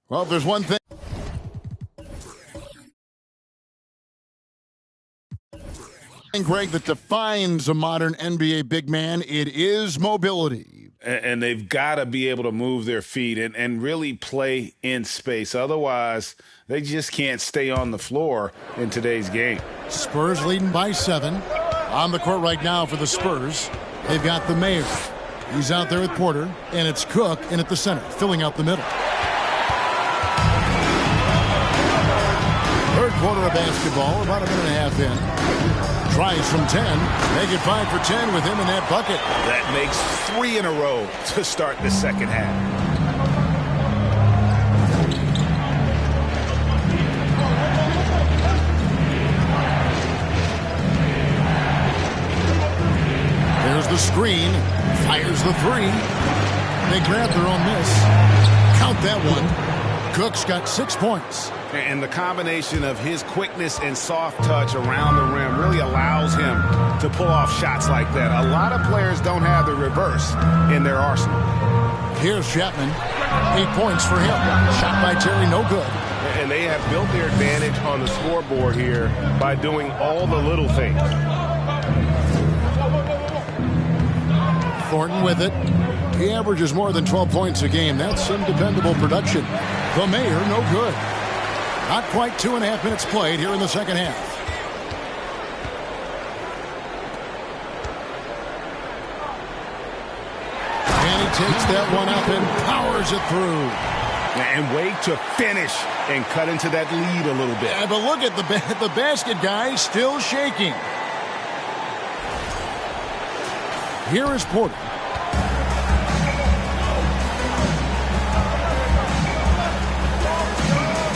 Well, if there's one thing, Greg, that defines a modern NBA big man, it is mobility. And they've got to be able to move their feet and really play in space. Otherwise, they just can't stay on the floor in today's game. Spurs leading by 7. On the court right now for the Spurs, they've got the mayor. He's out there with Porter, and it's Cook in at the center, filling out the middle. Third quarter of basketball, about a minute and a half in. Tries from 10, make it 5 for 10 with him in that bucket. That makes 3 in a row to start the second half. There's the screen, fires the 3. They grab their own miss. Count that one. Cook's got 6 points. And the combination of his quickness and soft touch around the rim really allows him to pull off shots like that. A lot of players don't have the reverse in their arsenal. Here's Chapman. 8 points for him. Shot by Terry, no good. And they have built their advantage on the scoreboard here by doing all the little things. Thornton with it. He averages more than 12 points a game. That's some dependable production. The mayor, no good. Not quite 2.5 minutes played here in the second half. And he takes that one up and powers it through. And wait to finish and cut into that lead a little bit. Yeah, but look at the basket guy still shaking. Here is Porter.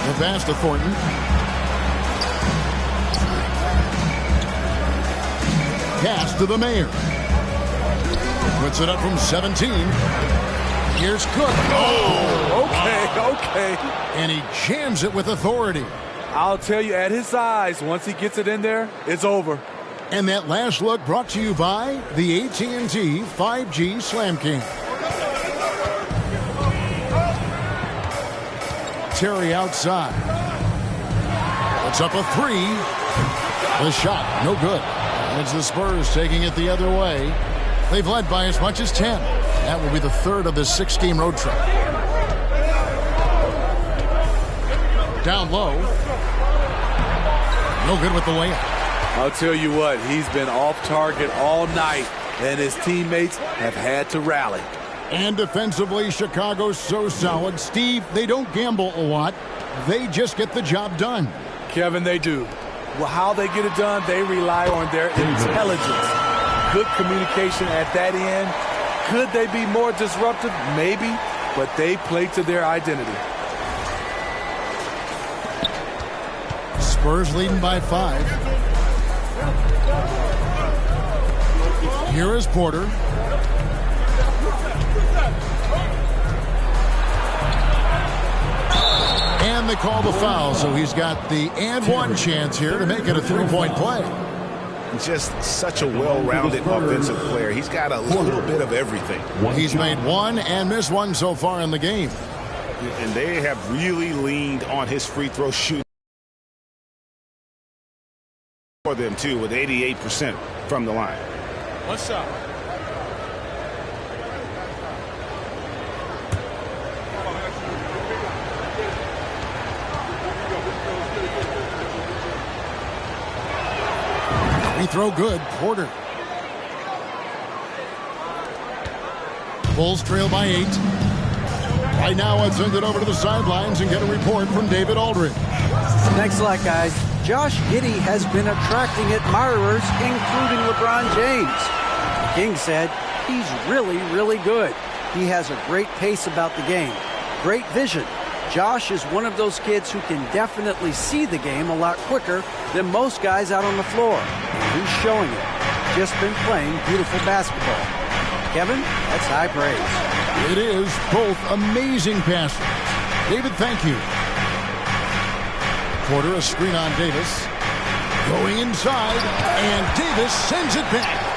The pass to Thornton. Pass to the mayor. Puts it up from 17. Here's Cook. Oh, okay. And he jams it with authority. I'll tell you, at his size, once he gets it in there, it's over. And that last look brought to you by the AT&T 5G Slam King. Terry outside. It's up a 3. The shot, no good. And it's the Spurs taking it the other way. They've led by as much as 10. That will be the third of this 6-game road trip. Down low. No good with the layup. I'll tell you what, he's been off target all night, and his teammates have had to rally. And defensively, Chicago's so solid. Steve, they don't gamble a lot. They just get the job done. Kevin, they do. Well, how they get it done, they rely on their intelligence. Good communication at that end. Could they be more disruptive? Maybe, but they play to their identity. Spurs leading by 5. Here is Porter. And they call the foul, so he's got the and one chance here to make it a 3-point play. Just such a well-rounded offensive player. He's got a little bit of everything. He's made one and missed one so far in the game. And they have really leaned on his free throw shooting for them, too, with 88% from the line. What's up? Free throw good. Porter. Bulls trail by 8. Right now, let's send it over to the sidelines and get a report from David Aldridge. Thanks a lot, guys. Josh Giddey has been attracting admirers, including LeBron James. The King said he's really, really good. He has a great pace about the game, great vision. Josh is one of those kids who can definitely see the game a lot quicker than most guys out on the floor. And he's showing it. Just been playing beautiful basketball. Kevin, that's high praise. It is both amazing passes. David, thank you. Porter, a screen on Davis. Going inside, and Davis sends it back.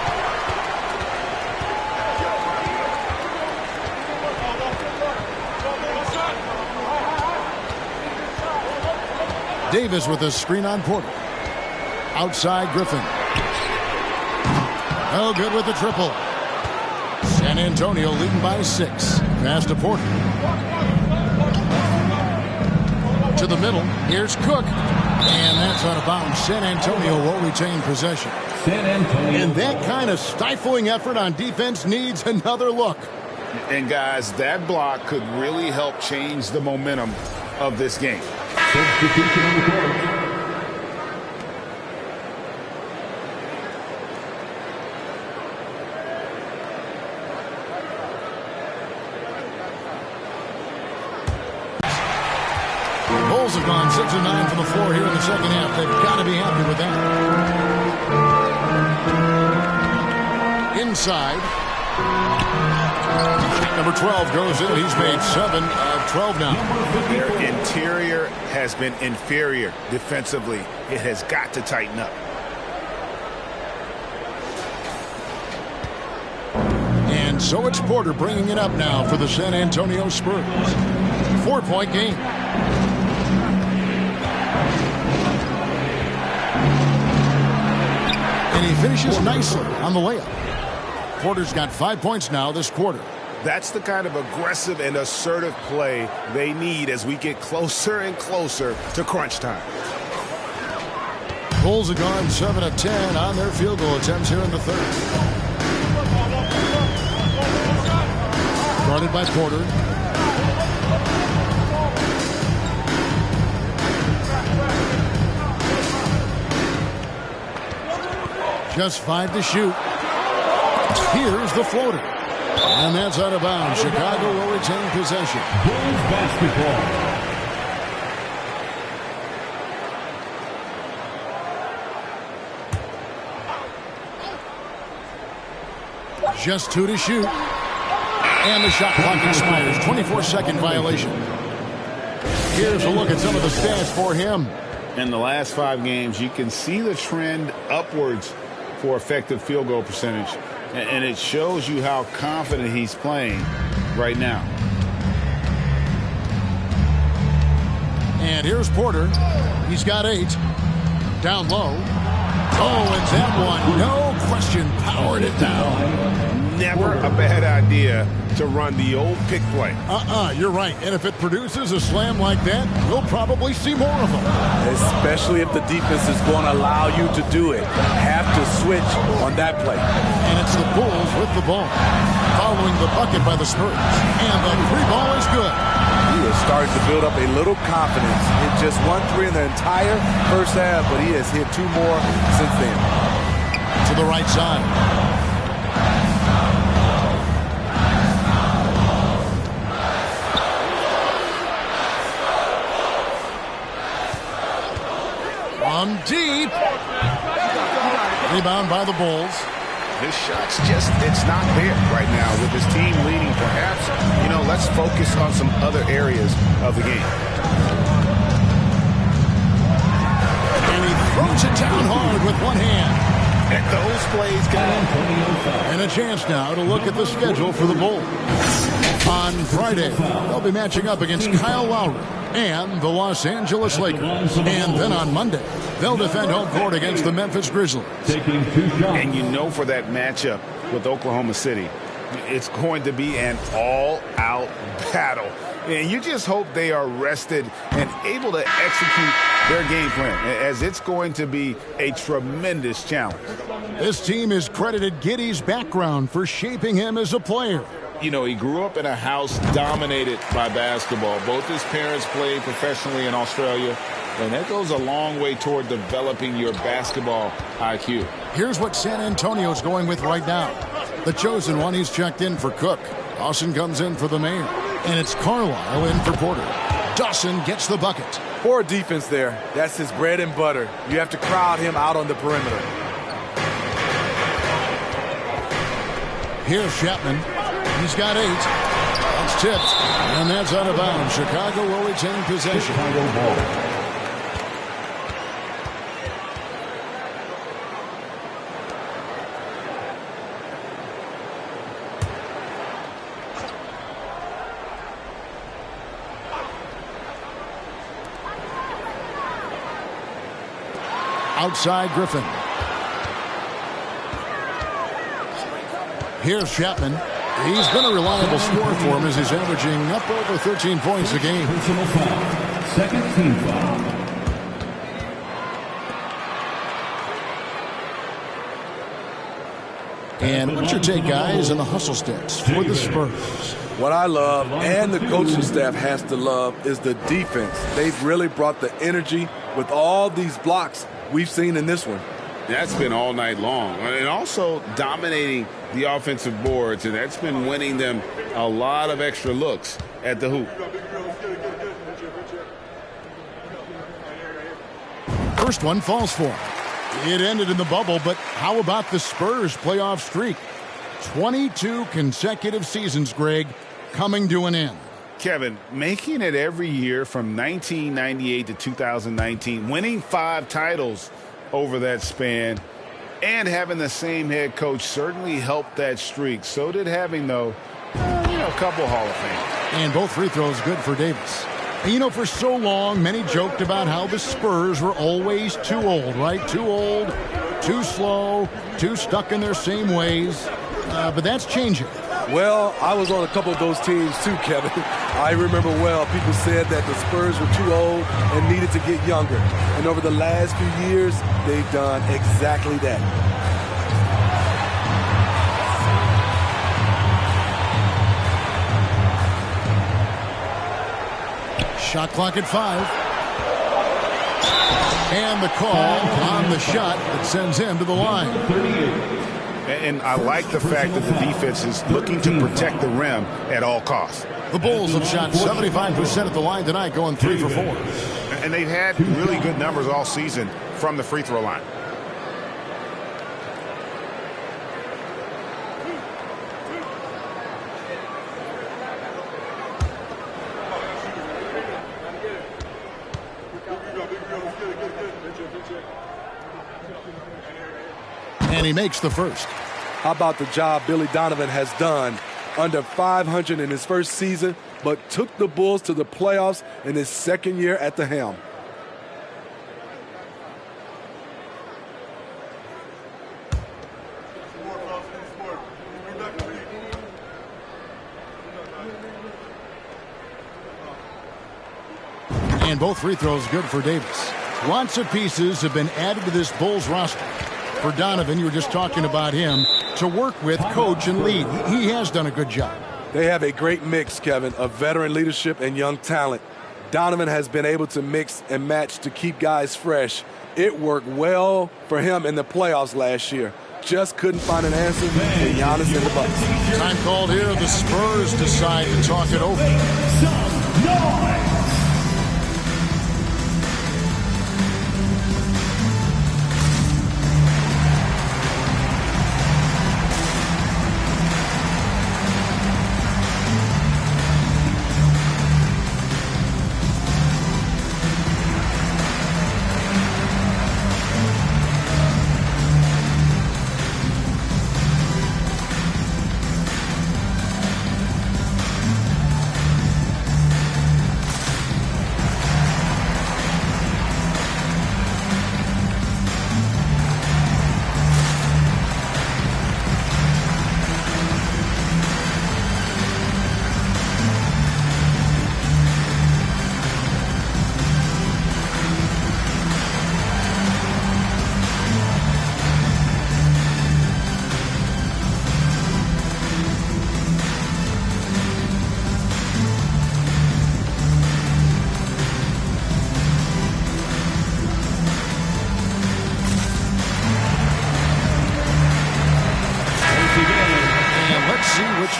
Davis with a screen on Porter. Outside Griffin. Oh, good with the triple. San Antonio leading by 6. Pass to Porter. To the middle. Here's Cook. And that's out of bounds. San Antonio will retain possession. And that kind of stifling effort on defense needs another look. And guys, that block could really help change the momentum of this game. Substitution on the court. Bulls have gone 6 of 9 from the floor here in the second half. They've got to be happy with that. Inside. Number 12 goes in. He's made 7 of 12 now. Their interior has been inferior defensively. It has got to tighten up. And so it's Porter bringing it up now for the San Antonio Spurs. 4-point game. And he finishes nicely on the layup. Porter's got 5 points now this quarter. That's the kind of aggressive and assertive play they need as we get closer and closer to crunch time. Bulls have gone 7 of 10 on their field goal attempts here in the third. Guarded by Porter. Just 5 to shoot. Here's the floater. And that's out of bounds. Chicago will retain possession. Bulls basketball. Just 2 to shoot. And the shot clock expires. 24-second violation. Here's a look at some of the stats for him. In the last 5 games, you can see the trend upwards for effective field goal percentage. And it shows you how confident he's playing right now. And here's Porter. He's got 8. Down low. Oh, and that one, no question, powered it down. Never a bad idea to run the old pick play. You're right. And if it produces a slam like that, we'll probably see more of them. Especially if the defense is going to allow you to do it. Have to switch on that play. And it's the Bulls with the ball. Following the bucket by the Spurs. And the 3 ball is good. He is starting to build up a little confidence. Hit just 1 3 in the entire first half, but he has hit 2 more since then. To the right side. From deep. Rebound by the Bulls. His shot's it's not there right now with his team leading. Perhaps, let's focus on some other areas of the game. And he throws it down hard with one hand. And those plays And a chance now to look at the schedule for the Bulls. On Friday, they'll be matching up against Kyle Lowry and the Los Angeles Lakers. And then on Monday, they'll defend home court against the Memphis Grizzlies. Taking 2 shots. And for that matchup with Oklahoma City, it's going to be an all-out battle. And you just hope they are rested and able to execute their game plan, as it's going to be a tremendous challenge. This team has credited Giddey's background for shaping him as a player. He grew up in a house dominated by basketball. Both his parents played professionally in Australia, and that goes a long way toward developing your basketball IQ. Here's what San Antonio's going with right now. The chosen one, he's checked in for Cook. Dawson comes in for the mayor. And it's Carlisle in for Porter. Dawson gets the bucket. Poor defense there. That's his bread and butter. You have to crowd him out on the perimeter. Here's Chapman. He's got 8. That's tipped. And that's out of bounds. Chicago will retain possession. Chicago ball. outside Griffin. Here's Chapman. He's been a reliable scorer for him as he's averaging up over 13 points a game. Personal foul. Second team foul. And what's your take, guys, on the hustle stats for the Spurs? What I love, and the coaching staff has to love, is the defense. They've really brought the energy with all these blocks we've seen in this one. That's been all night long. And also dominating the offensive boards, and that's been winning them a lot of extra looks at the hoop. First one falls for him. It ended in the bubble, but how about the Spurs playoff streak? 22 consecutive seasons, Greg, coming to an end. Kevin, making it every year from 1998 to 2019, winning 5 titles over that span, and having the same head coach certainly helped that streak. So did having, though, a couple Hall of Fame. And both free throws good for Davis. And for so long, many joked about how the Spurs were always too old, right? Too old, too slow, too stuck in their same ways. But that's changing. Well, I was on a couple of those teams too, Kevin. I remember well people said that the Spurs were too old and needed to get younger. And over the last few years, they've done exactly that. Shot clock at 5. And the call on the shot that sends him to the line. And I like the fact that the defense is looking to protect the rim at all costs. The Bulls have shot 75% at the line tonight, going 3 for 4. And they've had really good numbers all season from the free throw line. And he makes the first. How about the job Billy Donovan has done? Under 500 in his first season, but took the Bulls to the playoffs in his second year at the helm. And both free throws good for Davis. Lots of pieces have been added to this Bulls roster. For Donovan, you were just talking about him, to work with, coach, and lead. He has done a good job. They have a great mix, Kevin, of veteran leadership and young talent. Donovan has been able to mix and match to keep guys fresh. It worked well for him in the playoffs last year. Just couldn't find an answer for Giannis and the Bucks. Time called here. The Spurs decide to talk it over.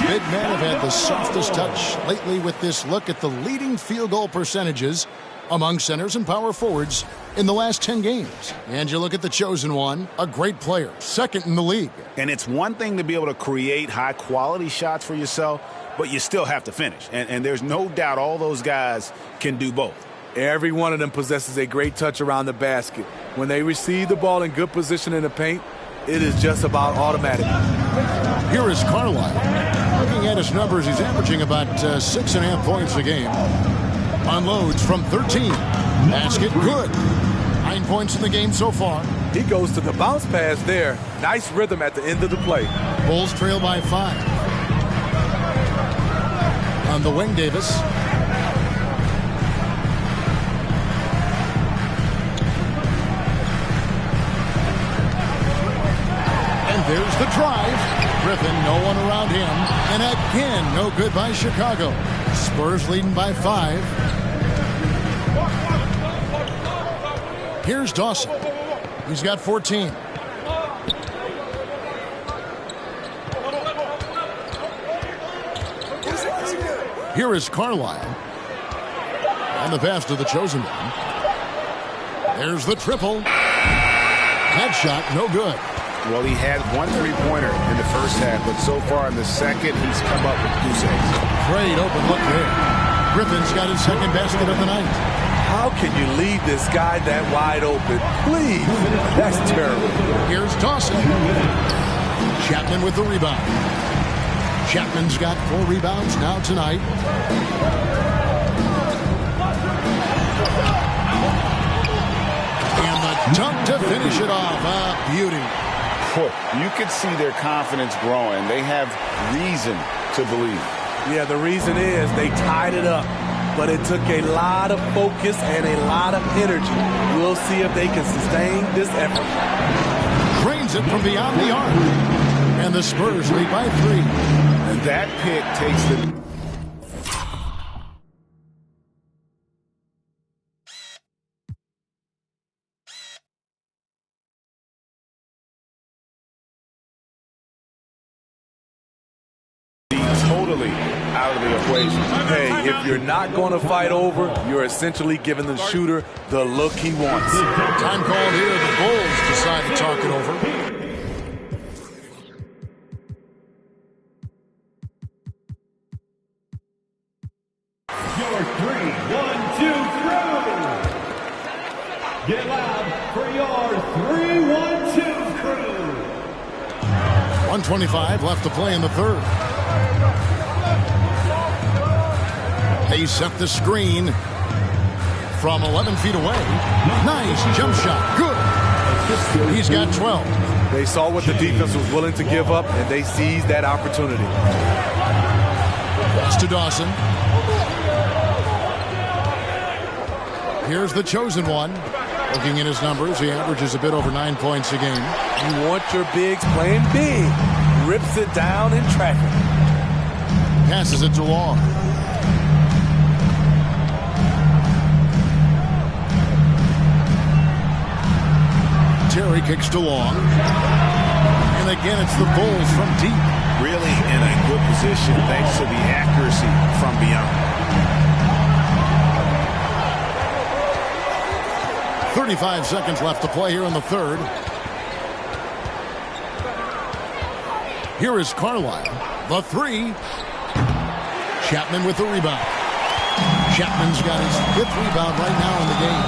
Big men have had the softest touch lately with this look at the leading field goal percentages among centers and power forwards in the last 10 games. And you look at the chosen one, a great player, second in the league. And it's one thing to be able to create high-quality shots for yourself, but you still have to finish. And there's no doubt all those guys can do both. Every one of them possesses a great touch around the basket. When they receive the ball in good position in the paint, it is just about automatic. Here is Carlisle. Looking at his numbers, he's averaging about 6.5 points a game. Unloads from 13. Basket good. I 9 points in the game so far. He goes to the bounce pass there. Nice rhythm at the end of the play. Bulls trail by 5. On the wing, Davis. And there's the drive. Griffin, no one around him. And again, no good by Chicago. Spurs leading by 5. Here's Dawson. He's got 14. Here is Carlisle. And the pass to the chosen one. There's the triple. That shot, no good. Well, he had one three-pointer in the first half, but so far in the second, he's come up with goose eggs. Great open look there. Griffin's got his second basket of the night. How can you leave this guy that wide open? Please. That's terrible. Here's Dawson. Chapman with the rebound. Chapman's got 4 rebounds now tonight. And the dunk to finish it off. A beauty. You could see their confidence growing. They have reason to believe. Yeah, the reason is they tied it up. But it took a lot of focus and a lot of energy. We'll see if they can sustain this effort. Drains it from beyond the arc. And the Spurs lead by 3. And that pick takes the... totally out of the equation. Hey, if you're not going to fight over, you're essentially giving the shooter the look he wants. Time called here. The Bulls decide to talk it over. Your 3-1-2 crew. Get loud for your 3-1-2 crew. 1:25 left to play in the third. They set the screen from 11 feet away. Nice jump shot. Good. He's got 12. They saw what the defense was willing to give up, and they seized that opportunity. Pass to Dawson. Here's the chosen one. Looking at his numbers, he averages a bit over 9 points a game. You want your bigs playing big. Rips it down in traffic. Passes it to Long. Terry kicks to Long. And again, it's the Bulls from deep. Really in a good position thanks to the accuracy from beyond. 35 seconds left to play here in the third. Here is Carlisle. The 3. Chapman with the rebound. Chapman's got his 5th rebound right now in the game.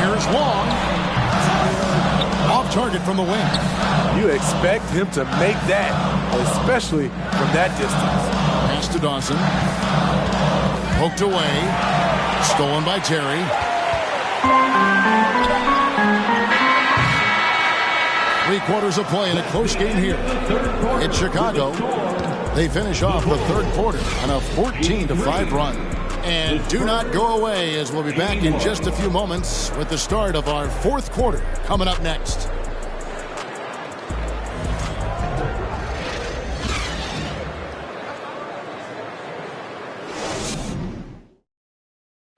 Here's Long. Off target from the wing. You expect him to make that, especially from that distance. Pass to Dawson. Poked away. Stolen by Terry. Three-quarters of play in a close game here. It's Chicago. They finish off the third quarter on a 14-5 run. And do not go away, as we'll be back in just a few moments with the start of our fourth quarter coming up next.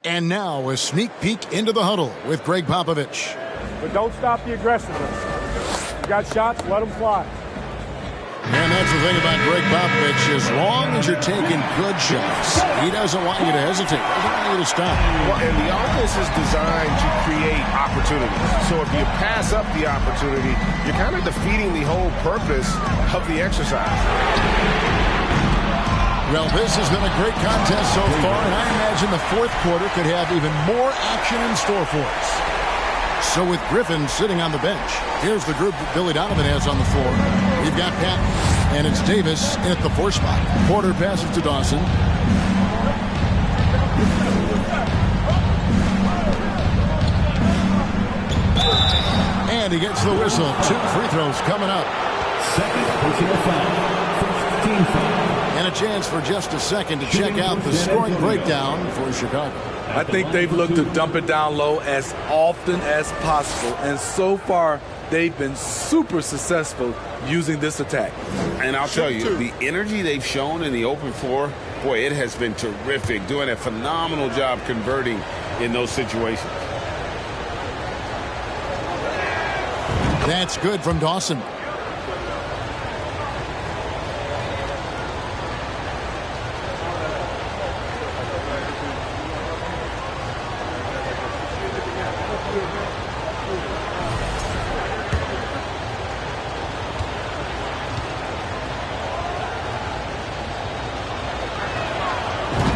And now a sneak peek into the huddle with Greg Popovich. But don't stop the aggressiveness. You got shots, let them fly. And that's the thing about Greg Popovich. As long as you're taking good shots, he doesn't want you to hesitate. He doesn't want you to stop. Well, and the offense is designed to create opportunities. So if you pass up the opportunity, you're kind of defeating the whole purpose of the exercise. Well, this has been a great contest so far, and I imagine the fourth quarter could have even more action in store for us. So with Griffin sitting on the bench, here's the group that Billy Donovan has on the floor. We've got Patton, and it's Davis in at the 4 spot. Porter passes to Dawson. And he gets the whistle. 2 free throws coming up. Second personal foul. First team foul. And a chance for just a second to check out the scoring breakdown for Chicago. I think they've looked to dump it down low as often as possible. And so far, they've been super successful using this attack. And I'll tell you, the energy they've shown in the open floor, boy, it has been terrific. Doing a phenomenal job converting in those situations. That's good from Dawson.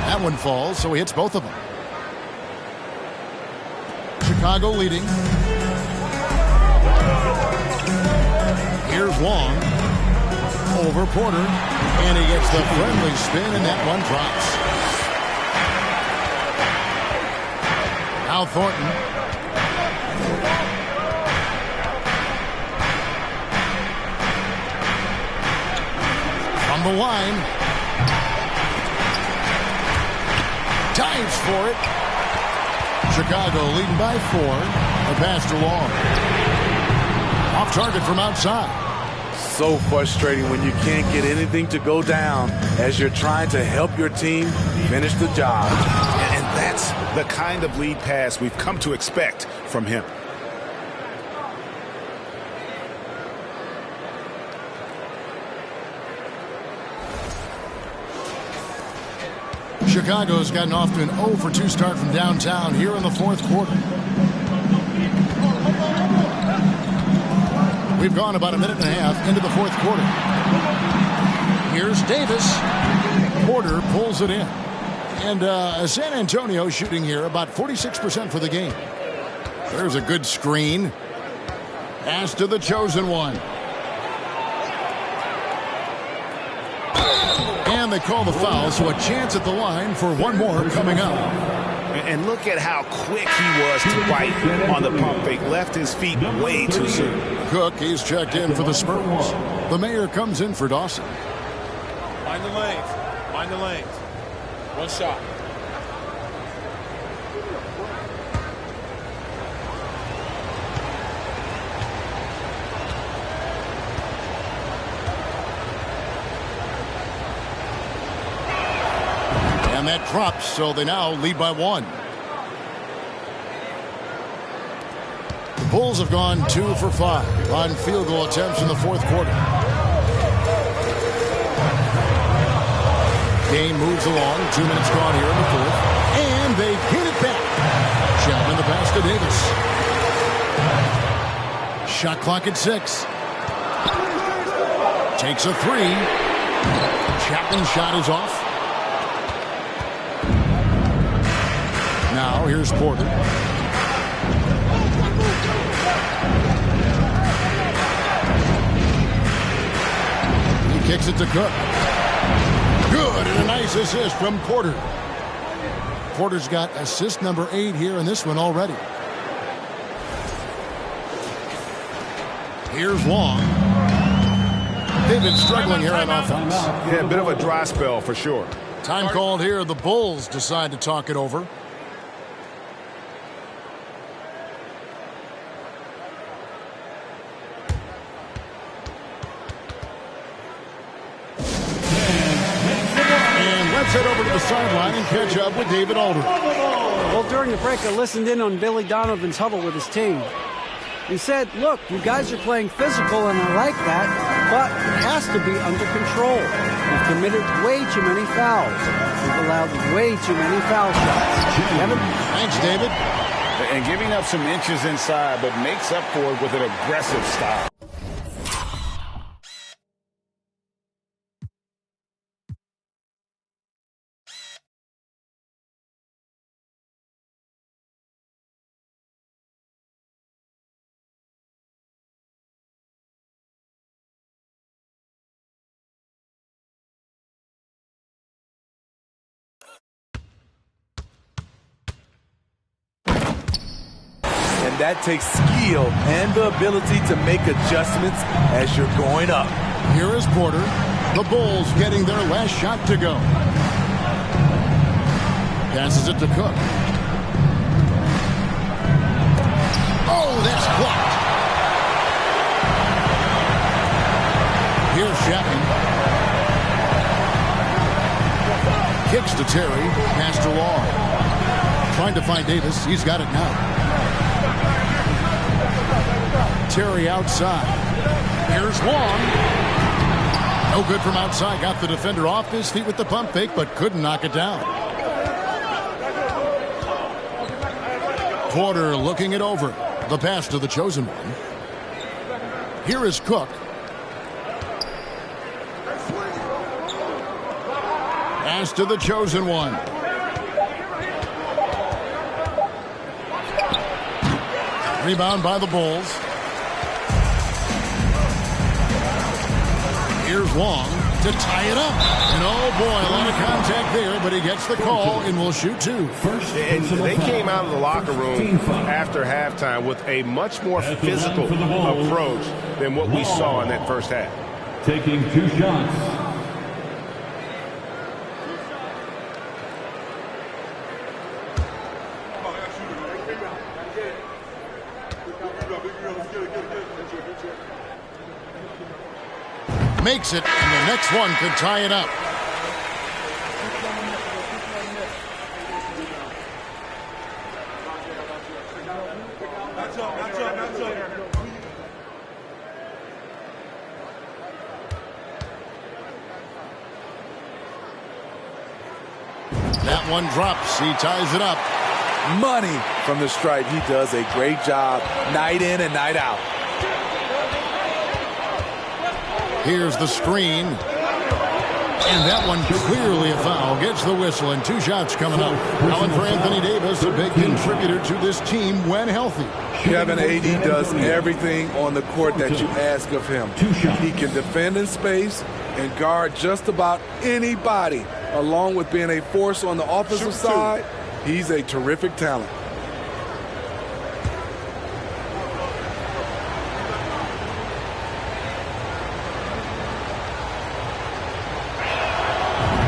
That one falls, so he hits both of them. Chicago leading. Here's Wong. Over Porter. And he gets the friendly spin, and that one drops. Now Thornton. From the line. Dives for it. Chicago leading by 4. The pass to Long. Off target from outside. So frustrating when you can't get anything to go down as you're trying to help your team finish the job. And that's the kind of lead pass we've come to expect from him. Chicago's gotten off to an 0 for 2 start from downtown here in the 4th quarter. We've gone about a minute and a half into the 4th quarter. Here's Davis. Porter pulls it in. And San Antonio shooting here about 46% for the game. There's a good screen. Pass to the chosen one. And they call the foul, so a chance at the line for one more coming up. And look at how quick he was to bite on the pump fake. Left his feet way too soon. Cook, he's checked in for the Spurs. The mayor comes in for Dawson. Find the lanes. Find the lanes. One shot. And that drops, so they now lead by 1. The Bulls have gone 2 for 5 on field goal attempts in the 4th quarter. Game moves along. 2 minutes gone here in the 4th. And they get it back. Chapman the pass to Davis. Shot clock at 6. Takes a 3. Chapman's shot is off. Now here's Porter. He kicks it to Cook. Good, and a nice assist from Porter. Porter's got assist number 8 here in this one already. Here's Long. They've been struggling here on offense. Yeah, a bit of a dry spell for sure. Time called here. The Bulls decide to talk it over. Head over to the sideline and catch up with David Alder. Well, during the break, I listened in on Billy Donovan's huddle with his team. He said, look, you guys are playing physical, and I like that, but it has to be under control. We've committed way too many fouls. We've allowed way too many foul shots. Kevin? Thanks, David. And giving up some inches inside, but makes up for it with an aggressive style. and that takes skill and the ability to make adjustments as you're going up. Here is Porter. The Bulls getting their last shot to go. Passes it to Cook. Oh, that's blocked. Here's Chapman. Kicks to Terry. Pass to Wall. Trying to find Davis. He's got it now. Terry outside. Here's Wong. No good from outside. Got the defender off his feet with the pump fake, but couldn't knock it down. Porter looking it over. The pass to the chosen one. Here is Cook. Pass to the chosen one. Rebound by the Bulls. Here's Wong to tie it up. And oh boy, a lot of contact there, but he gets the call and will shoot two. And they came out of the locker room after halftime with a much more physical approach than what we saw in that first half. Taking 2 shots. Makes it, and the next one could tie it up. That one drops. He ties it up. Money from the stripe. He does a great job night in and night out. Here's the screen. And that one clearly a foul. Gets the whistle, and 2 shots coming up. Alan, for Anthony Davis, a big contributor to this team when healthy. Kevin, AD does everything on the court that you ask of him. He can defend in space and guard just about anybody. Along with being a force on the offensive side, he's a terrific talent.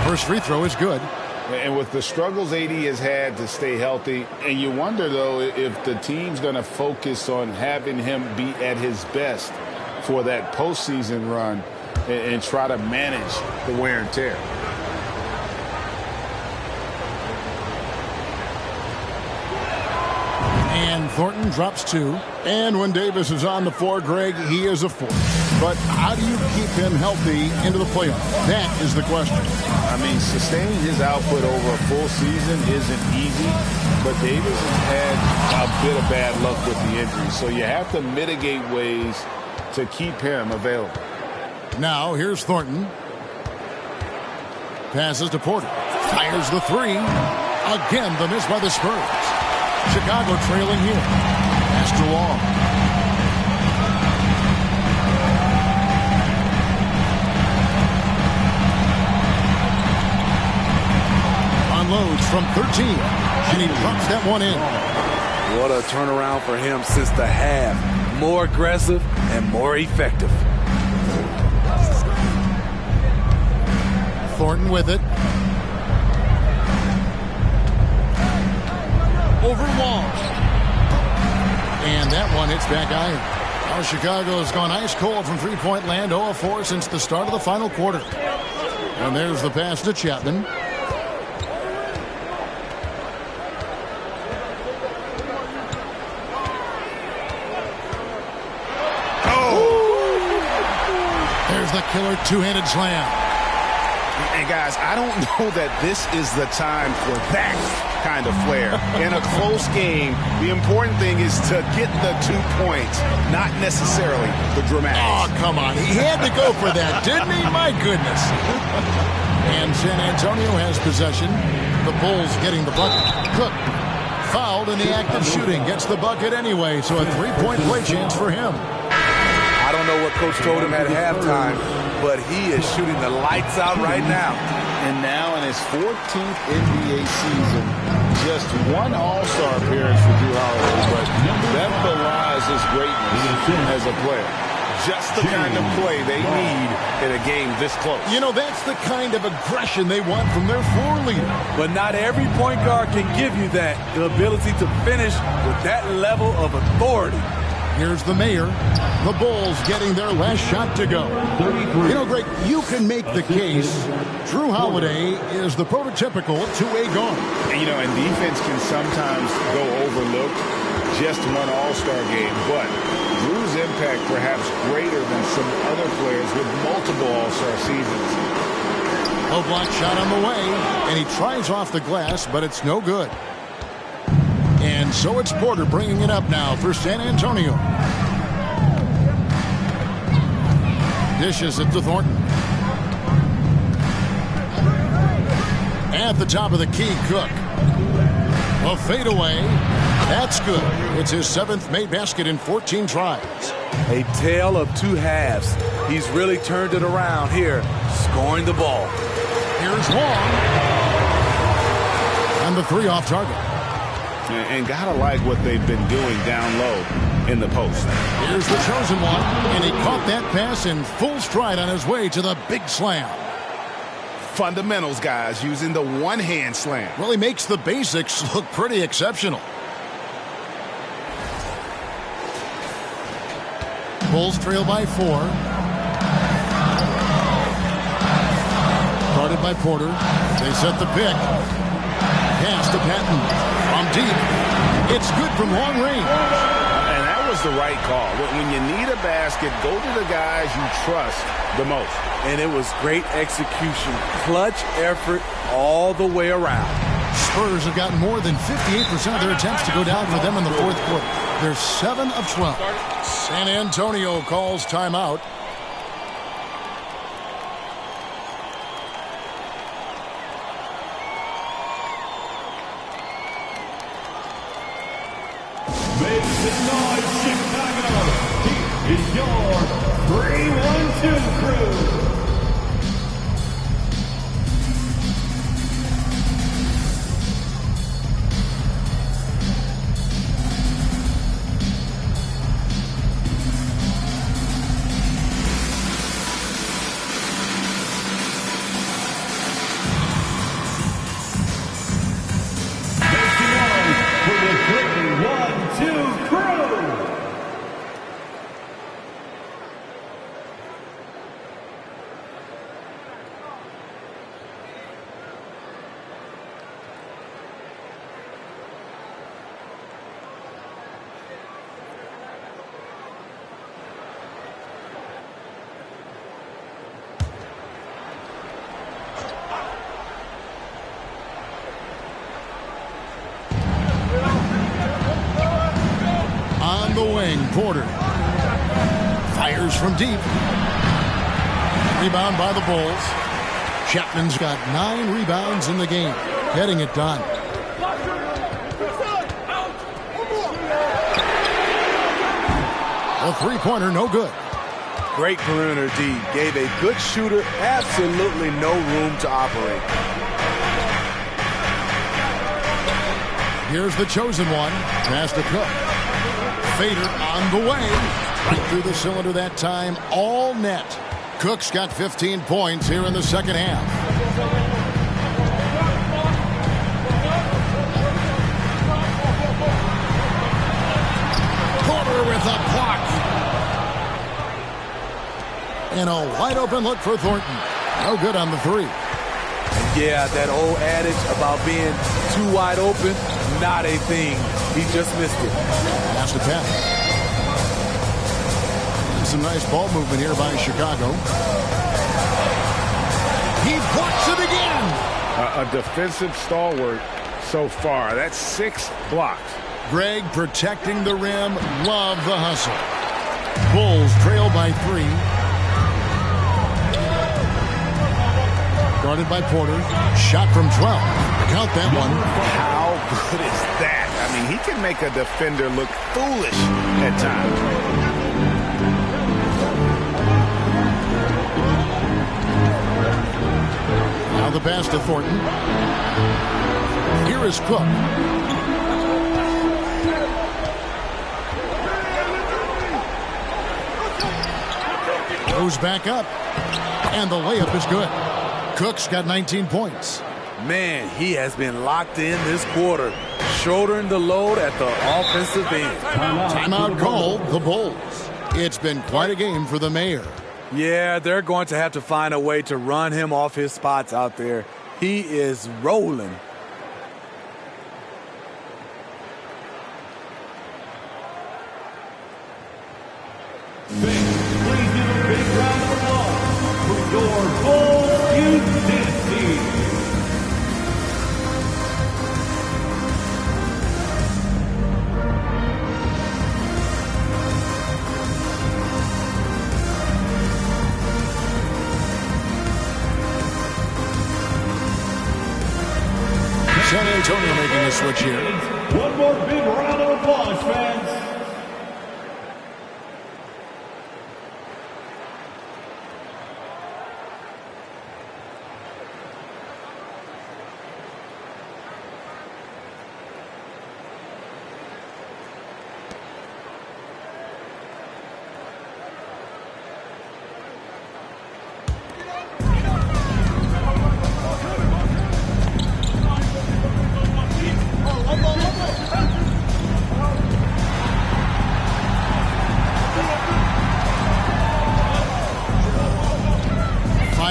First free throw is good. And with the struggles AD has had to stay healthy, and you wonder, though, if the team's going to focus on having him be at his best for that postseason run and try to manage the wear and tear. And Thornton drops 2. And when Davis is on the floor, Greg, he is a force. But how do you keep him healthy into the playoffs? That is the question. I mean, sustaining his output over a full season isn't easy, but Davis has had a bit of bad luck with the injury. So you have to mitigate ways to keep him available. Now, here's Thornton. Passes to Porter. Fires the 3. Again, the miss by the Spurs. Chicago trailing here. Pass to Wall. Unloads from 13. And he drops that one in. What a turnaround for him since the half. More aggressive and more effective. Thornton with it. Over Wall. And that one hits back iron. Now Chicago has gone ice cold from three-point land, 0 of 4 since the start of the final quarter. And there's the pass to Chapman. There's the killer two-handed slam. And guys, I don't know that this is the time for that kind of flair. In a close game, the important thing is to get the 2 points, not necessarily the dramatics. Oh, come on. He had to go for that, didn't he? My goodness. And San Antonio has possession. The Bulls getting the bucket. Cook fouled in the act of shooting. Gets the bucket anyway, so a 3-point play chance for him. I don't know what Coach told him at halftime, but he is shooting the lights out right now. And now in his 14th NBA season, just one All-Star appearance for Drew Holiday, but that belies his greatness as a player. Just the kind of play they need in a game this close. You know, that's the kind of aggression they want from their floor leader. But not every point guard can give you that, the ability to finish with that level of authority. Here's the mayor. The Bulls getting their last shot to go. You know, Greg, you can make the case Drew Holiday is the prototypical two-way guard. And, you know, and defense can sometimes go overlooked. Just one All-Star game, but Drew's impact perhaps greater than some other players with multiple All-Star seasons. Low block shot on the way, and he tries off the glass, but it's no good. And so it's Porter bringing it up now for San Antonio. Dishes it to Thornton. At the top of the key, Cook. A fadeaway. That's good. It's his 7th made basket in 14 tries. A tale of two halves. He's really turned it around here, scoring the ball. Here's Wong. And the 3 off target. And gotta like what they've been doing down low in the post. Here's the chosen one, and he caught that pass in full stride on his way to the big slam. Fundamentals, guys, using the one-hand slam. Well, he makes the basics look pretty exceptional. Bulls trail by 4. Guarded by Porter. They set the pick. Pass to Patton. From deep. It's good from long range. And that was the right call. When you need a basket, go to the guys you trust the most. And it was great execution. Clutch effort all the way around. Spurs have gotten more than 58% of their attempts to go down for them in the fourth quarter. They're 7 of 12. San Antonio calls timeout. Make some noise, Chicago. Here is your 3-1-2 crew. The wing, Porter fires from deep. Rebound by the Bulls. Chapman's got 9 rebounds in the game, getting it done. A three-pointer, no good. Great perimeter D. Gave a good shooter absolutely no room to operate. Here's the chosen one. Pass to Cook. Fader on the way. Right through the cylinder that time. All net. Cook's got 15 points here in the second half. Porter with a block. And a wide open look for Thornton. No good on the 3. Yeah, that old adage about being too wide open, not a thing. He just missed it. Pass to Pat. Some nice ball movement here by Chicago. He blocks it again. A defensive stalwart so far. That's 6 blocks. Greg protecting the rim. Love the hustle. Bulls trail by 3. Guarded by Porter. Shot from 12. Count that one. How good is that? I mean, he can make a defender look foolish at times. Now the pass to Thornton. Here is Cook. Goes back up. And the layup is good. Cook's got 19 points. Man, he has been locked in this quarter, shouldering the load at the offensive end. Timeout called the Bulls. It's been quite a game for the mayor. Yeah, they're going to have to find a way to run him off his spots out there. He is rolling. Please give a big round of applause for your Bulls Youth Dance Team. San Antonio making a switch here. One more big round of applause, fans.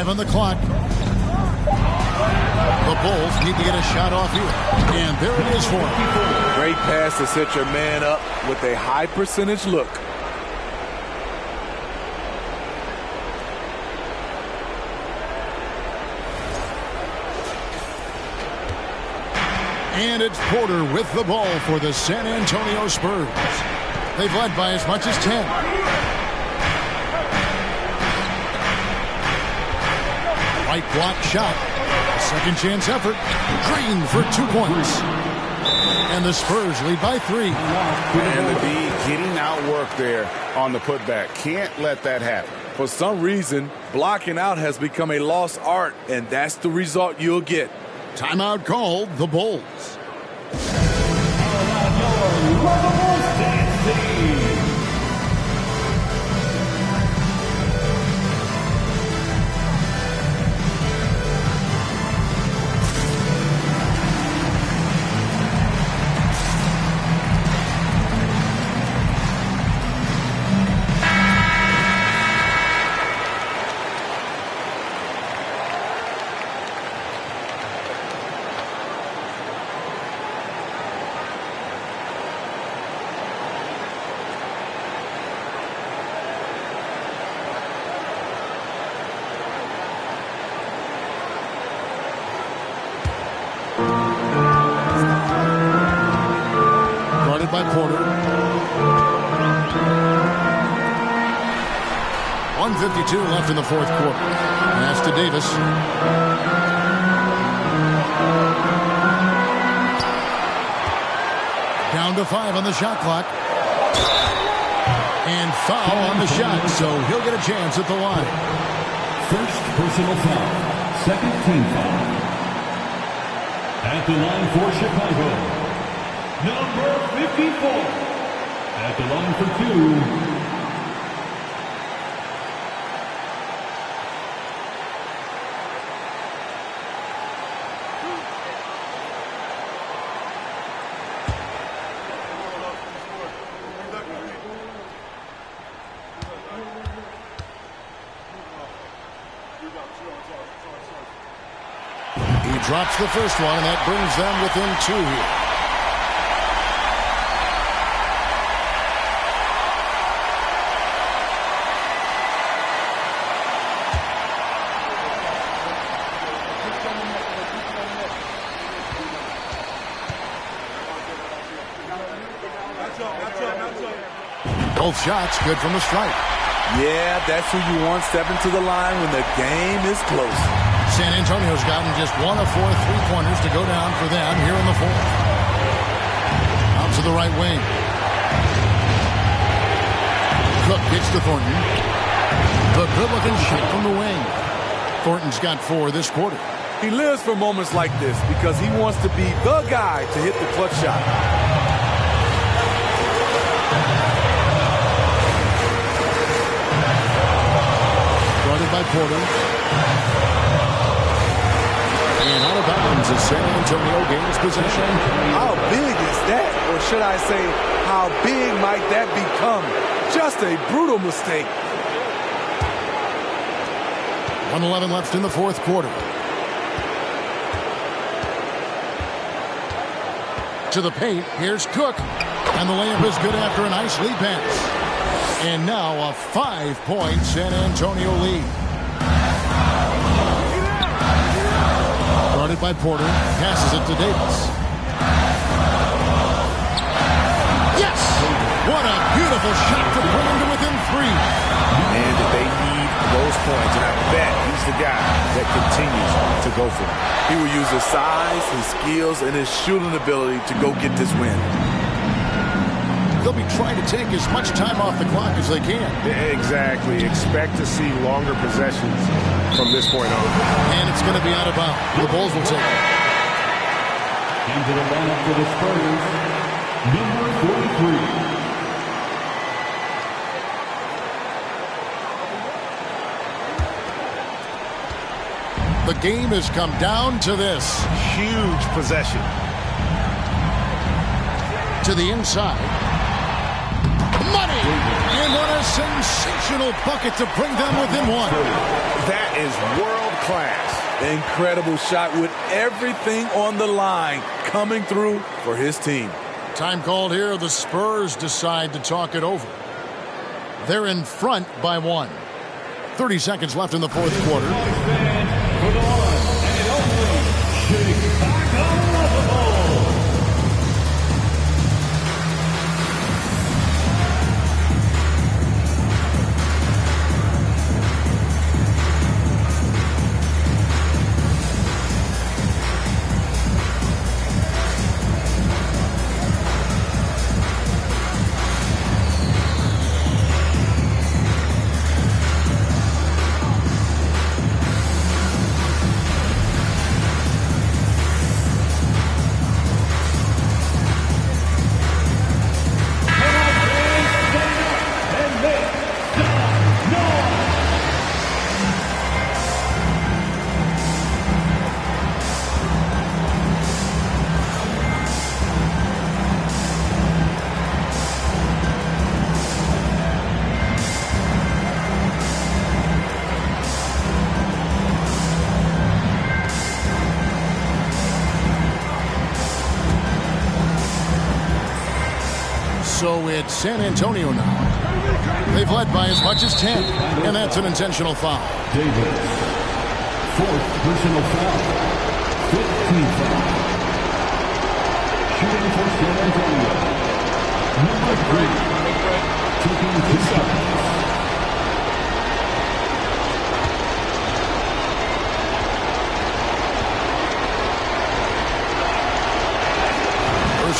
On the clock. The Bulls need to get a shot off here. And there it is for him. Great pass to set your man up with a high percentage look. And it's Porter with the ball for the San Antonio Spurs. They've led by as much as 10. Right block shot. Second chance effort. Green for 2 points. And the Spurs lead by 3. And the D getting outworked there on the putback. Can't let that happen. For some reason, blocking out has become a lost art, and that's the result you'll get. Timeout called the Bulls. By Porter. 1:52 left in the fourth quarter. Pass to Davis. Down to 5 on the shot clock. And foul on the shot, so he'll get a chance at the line. First personal foul. Second team foul. At the line for Chicago, number 54. At the line for 2. He drops the first one, and that brings them within 2 here. Both shots good from the stripe. Yeah, that's who you want stepping to the line when the game is close. San Antonio's gotten just 1 of 4 3-pointers to go down for them here in the fourth. Out to the right wing. Cook gets to Thornton. The good-looking shot from the wing. Thornton's got 4 this quarter. He lives for moments like this because he wants to be the guy to hit the clutch shot. Guarded by Porter. And out of bounds as San Antonio gains possession. How big is that? Or should I say, how big might that become? Just a brutal mistake. 1:11 left in the fourth quarter. To the paint. Here's Cook. And the layup is good after a nice lead pass. And now a 5-point San Antonio lead. Guarded by Porter. Passes it to Davis. Yes! What a beautiful shot to bring him to within 3. And they need those points. And I bet he's the guy that continues to go for it. He will use his size, his skills, and his shooting ability to go get this win. They'll be trying to take as much time off the clock as they can. Exactly. Expect to see longer possessions from this point on. And it's going to be out of bounds. The Bulls will take it. Into the lineup for the Spurs, number 43. The game has come down to this. Huge possession. To the inside. Money! And what a sensational bucket to bring them within 1. That is world class. Incredible shot with everything on the line coming through for his team. Time called here. The Spurs decide to talk it over. They're in front by 1. 30 seconds left in the fourth quarter. For the one and only Chicago Bulls. So it's San Antonio now. They've led by as much as 10, and that's an intentional foul. Davis, fourth personal foul, 15th foul. Shooting for San Antonio, number 3, taking 2 shots.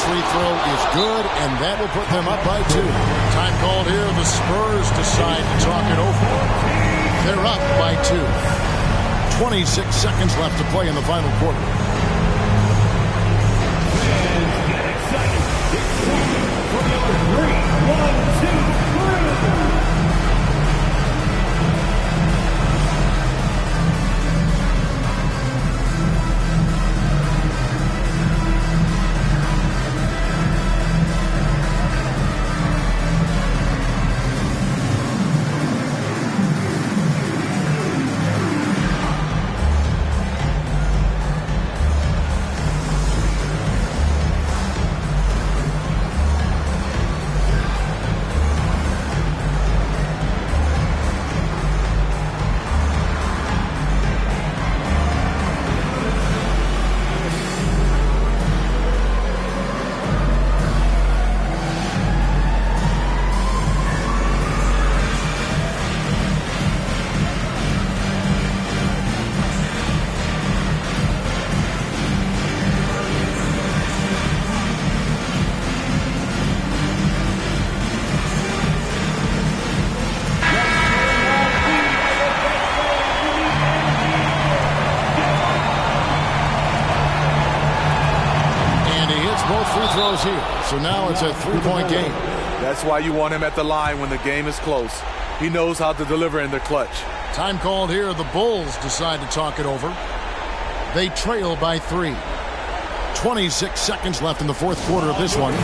Free throw is good, and that will put them up by 2. Time called here. The Spurs decide to talk it over. They're up by 2. 26 seconds left to play in the final quarter. Fans get excited. It's time for the 3, 1, 2, 3. free throws here. So now it's a 3-point game. That's why you want him at the line when the game is close. He knows how to deliver in the clutch. Time called here. The Bulls decide to talk it over. They trail by 3. 26 seconds left in the fourth quarter of this one. It's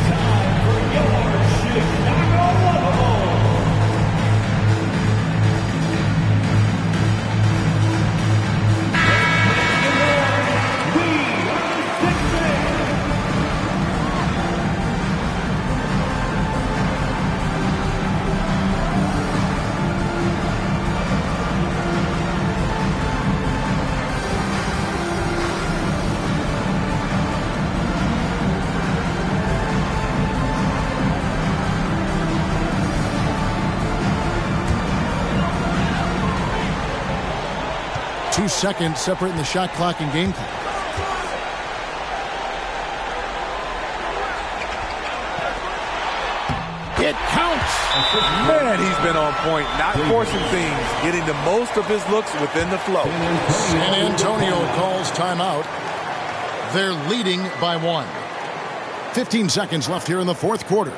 time for your Chicago Bulls. Seconds separating the shot clock and game clock. It counts. Man, he's been on point, not forcing things, getting the most of his looks within the flow. San Antonio calls timeout. They're leading by 1. 15 seconds left here in the fourth quarter.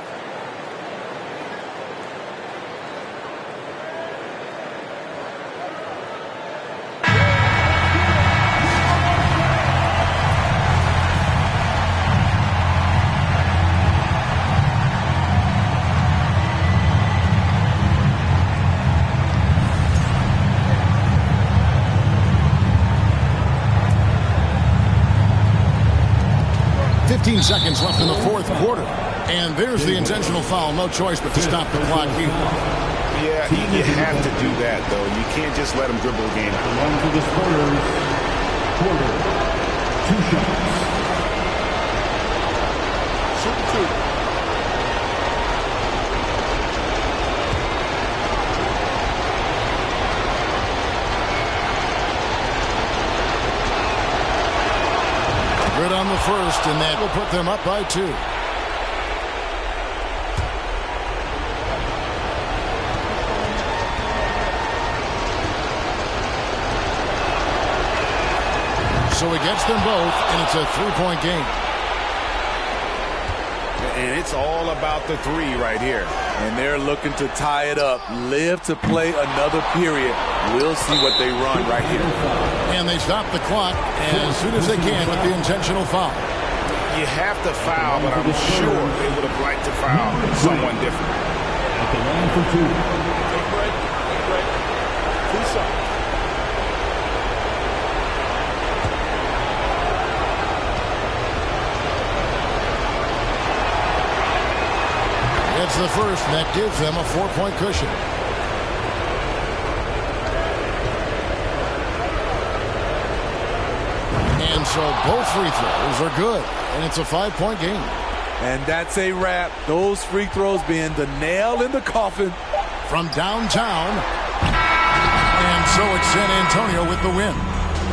Seconds left in the fourth quarter. And there's the intentional foul. No choice but to stop the clock here. Yeah, you have to do that, though. You can't just let them dribble the game. Along for the Spurs, quarter, 2 shots. Shoot 2. Good on the first, and that will put them up by 2. So he gets them both, and it's a 3-point game. And it's all about the 3 right here. And they're looking to tie it up, live to play another period. We'll see what they run right here. And they stop the clock as soon as they can with the intentional foul. You have to foul, but I'm sure they would have liked to foul someone different. At the line for 2. Take break. 2 shots. It's the first, and that gives them a 4-point cushion. And so both free throws are good, and it's a 5-point game. And that's a wrap. Those free throws being the nail in the coffin. From downtown. And so it's San Antonio with the win.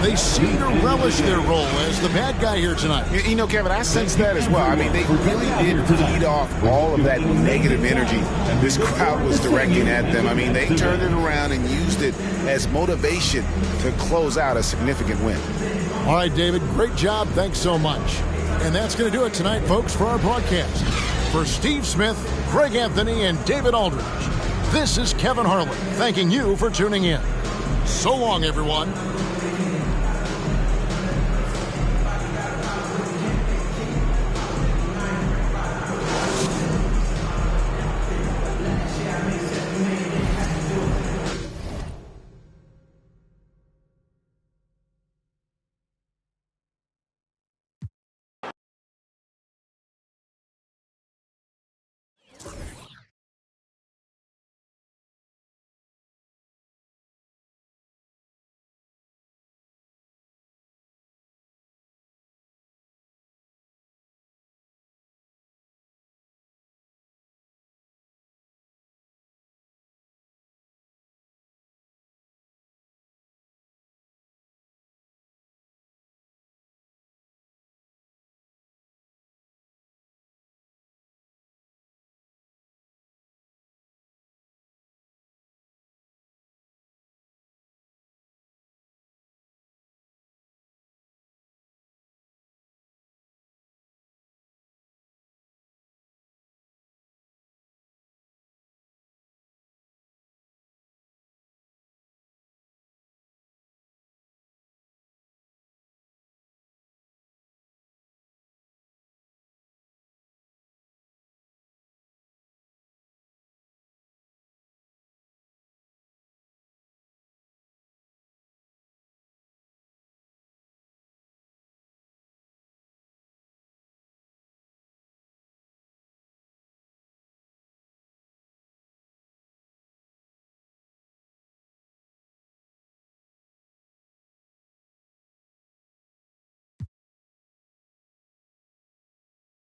They seem to relish their role as the bad guy here tonight. You know, Kevin, I sense that as well. I mean, they really did feed off all of that negative energy this crowd was directing at them. I mean, they turned it around and used it as motivation to close out a significant win. All right, David, great job. Thanks so much. And that's going to do it tonight, folks, for our broadcast. For Steve Smith, Greg Anthony, and David Aldridge, this is Kevin Harlan thanking you for tuning in. So long, everyone.